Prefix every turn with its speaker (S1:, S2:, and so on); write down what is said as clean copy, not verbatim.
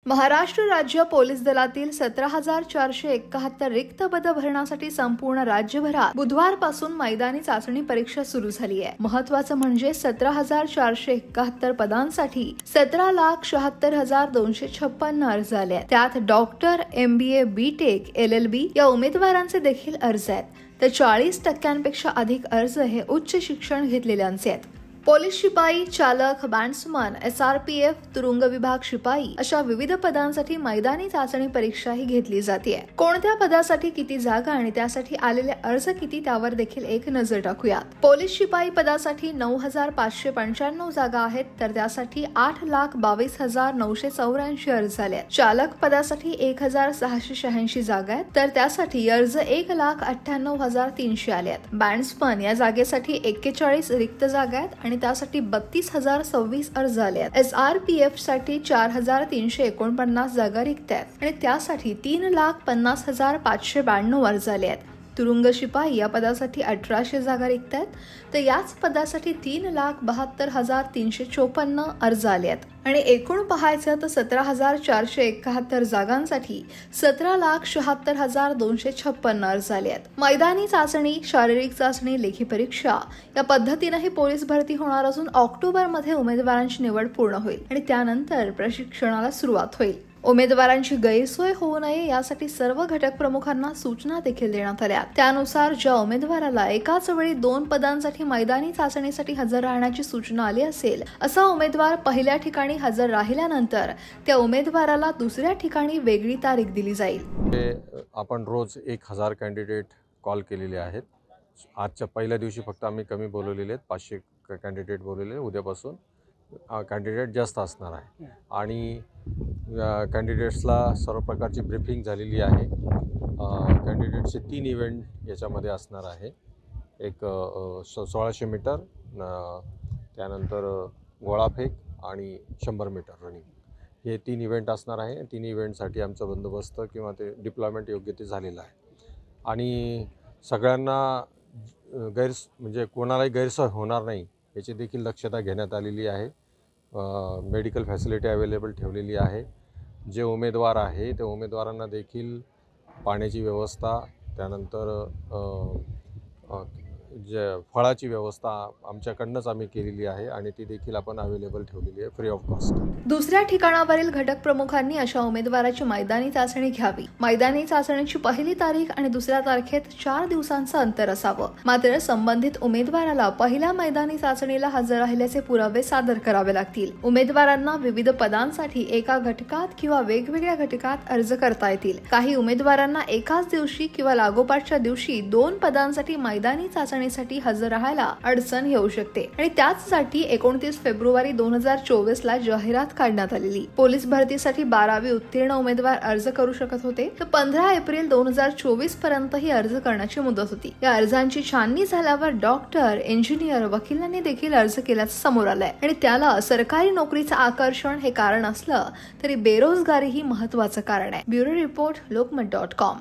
S1: महाराष्ट्र राज्य पोलीस दलातील 17,471 रिक्त पदं भरण्यासाठी संपूर्ण राज्यभरात बुधवारपासून मैदानी चाचणी परीक्षा सुरू झाली आहे। महत्त्वाचं म्हणजे 17,471 पदांसाठी 17,76,256 अर्ज आले। त्यात डॉक्टर, MBA, BTech, LLB या उमेदवारांचे देखील अर्ज आहेत। तर 40% अधिक अर्ज हे उच्च शिक्षण घेतलेल्यांचे आहेत। पोलीस शिपाई, चालक, बॅट्समन, SRPF, तुरुंग विभाग शिपाई अशा विविध पदांसाठी मैदानी चाचणी परीक्षा ही घेतली जाते। कोणत्या पदासाठी किती जागा आणि त्यासाठी आलेले अर्ज किती त्यावर देखील एक नजर टाकूयात। पोलीस शिपाई पदासाठी 9,595 जागा आहेत, तर त्यासाठी 8,22,984 अर्ज आले। चालक पदासाठी 1,686 जागा आहेत, तर त्यासाठी अर्ज 1,98,300 आले आहेत। बॅट्समन या जागेसाठी 41 रिक्त जागा आहेत आणि त्यासाठी 32,026 अर्ज आले आहेत। SRPF साठी 4,349 जागा रिक्त आहेत आणि त्यासाठी 3,50,592 अर्ज आले आहेत। तुरुंग शिपाई या पदासाठी 1,800 जागा रिक्त आहेत, तर याच पदासाठी 3,72,354 अर्ज आले आहेत आणि एकूण पाहायचं तर 17,471 जागांसाठी 17,76,256 अर्ज आले आहेत। मैदानी चाचणी, शारीरिक चाचणी, लेखी परीक्षा या पद्धतीनेही पोलीस भरती होणार असून ऑक्टोबरमध्ये उमेदवारांची निवड पूर्ण होईल आणि त्यानंतर प्रशिक्षणाला सुरुवात होईल। उमेदवारांची गैरसोय होऊ नये यासाठी सर्व घटक प्रमुखांना सूचना देखील देण्यात आल्या। त्यानुसार ज्या उमेदवाराला एकाच वेळी 2 पदांसाठी मैदानी चाचणीसाठी हजर राहण्याची सूचना आली असेल, असा उमेदवार पहिल्या ठिकाणी हजर राहिल्यानंतर त्या उमेदवाराला दुसऱ्या ठिकाणी वेगळी तारीख दिली जाईल।
S2: आपण रोज 1,000 कॅन्डिडेट कॉल केलेले आहेत। आजच्या पहिल्या दिवशी फक्त आम्ही कमी बोलवलेले आहेत, 500 कॅन्डिडेट बोलवलेले। उद्यापासून कॅन्डिडेट जास्त असणार आहे आणि कॅन्डिडेट्सला सर्व प्रकारची ब्रीफिंग झालेली आहे। कॅन्डिडेटचे 3 इव्हेंट याच्यामध्ये असणार आहे। एक 1600 मीटर, त्यानंतर गोळाफेक आणि 100 मीटर रनिंग, हे 3 इव्हेंट असणार आहे। 3 इव्हेंटसाठी आमचा बंदोबस्त किंवा ते डिप्लॉयमेंट योग्य ते झालेलं आहे आणि सगळ्यांना म्हणजे कोणालाही गैरसोय होणार नाही याची देखील दक्षता घेण्यात आलेली आहे। मेडिकल फॅसिलिटी अवेलेबल ठेवलेली आहे। जे उमेदवार आहे त्या उमेदवारांना देखील पाण्याची व्यवस्था, त्यानंतर जे फळाची व्यवस्था आमच्याकडनंच आम्ही केलेली आहे आणि ती देखील आपण अवेलेबल ठेवलेली आहे फ्री ऑफ कॉस्ट।
S1: दुसऱ्या ठिकाणावरील घटक प्रमुखांनी अशा उमेदवाराची मैदानी चाचणी घ्यावी। मैदानी चाचणीची पहिली तारीख आणि दुसऱ्या तारखेत 4 दिवसांचं अंतर असावं। मात्र संबंधित उमेदवाराला पहिल्या मैदानी चाचणीला हजर राहिल्याचे पुरावे सादर करावे लागतील। उमेदवारांना विविध पदांसाठी एका घटकात किंवा वेगवेगळ्या घटकात अर्ज करता येतील। काही उमेदवारांना एकाच दिवशी किंवा लागोपाठच्या दिवशी 2 पदांसाठी मैदानी चाचणीसाठी हजर राहायला अडचण येऊ शकते आणि त्याचसाठी 29 फेब्रुवारी 2024 ला जाहिरात काढण्यात आलेली। पोलीस भरतीसाठी 12वी उत्तीर्ण उमेदवार अर्ज करू शकत होते, तर 15 एप्रिल 2024 पर्यंत ही अर्ज करण्याची मुदत होती। या अर्जांची छाननी झाल्यावर डॉक्टर, इंजिनियर, वकिलांनी देखील अर्ज केल्याचं समोर आलंय आणि त्याला सरकारी नोकरीचं आकर्षण हे कारण असलं तरी बेरोजगारी ही महत्त्वाचं कारण आहे। Bureau report, lokmat.com।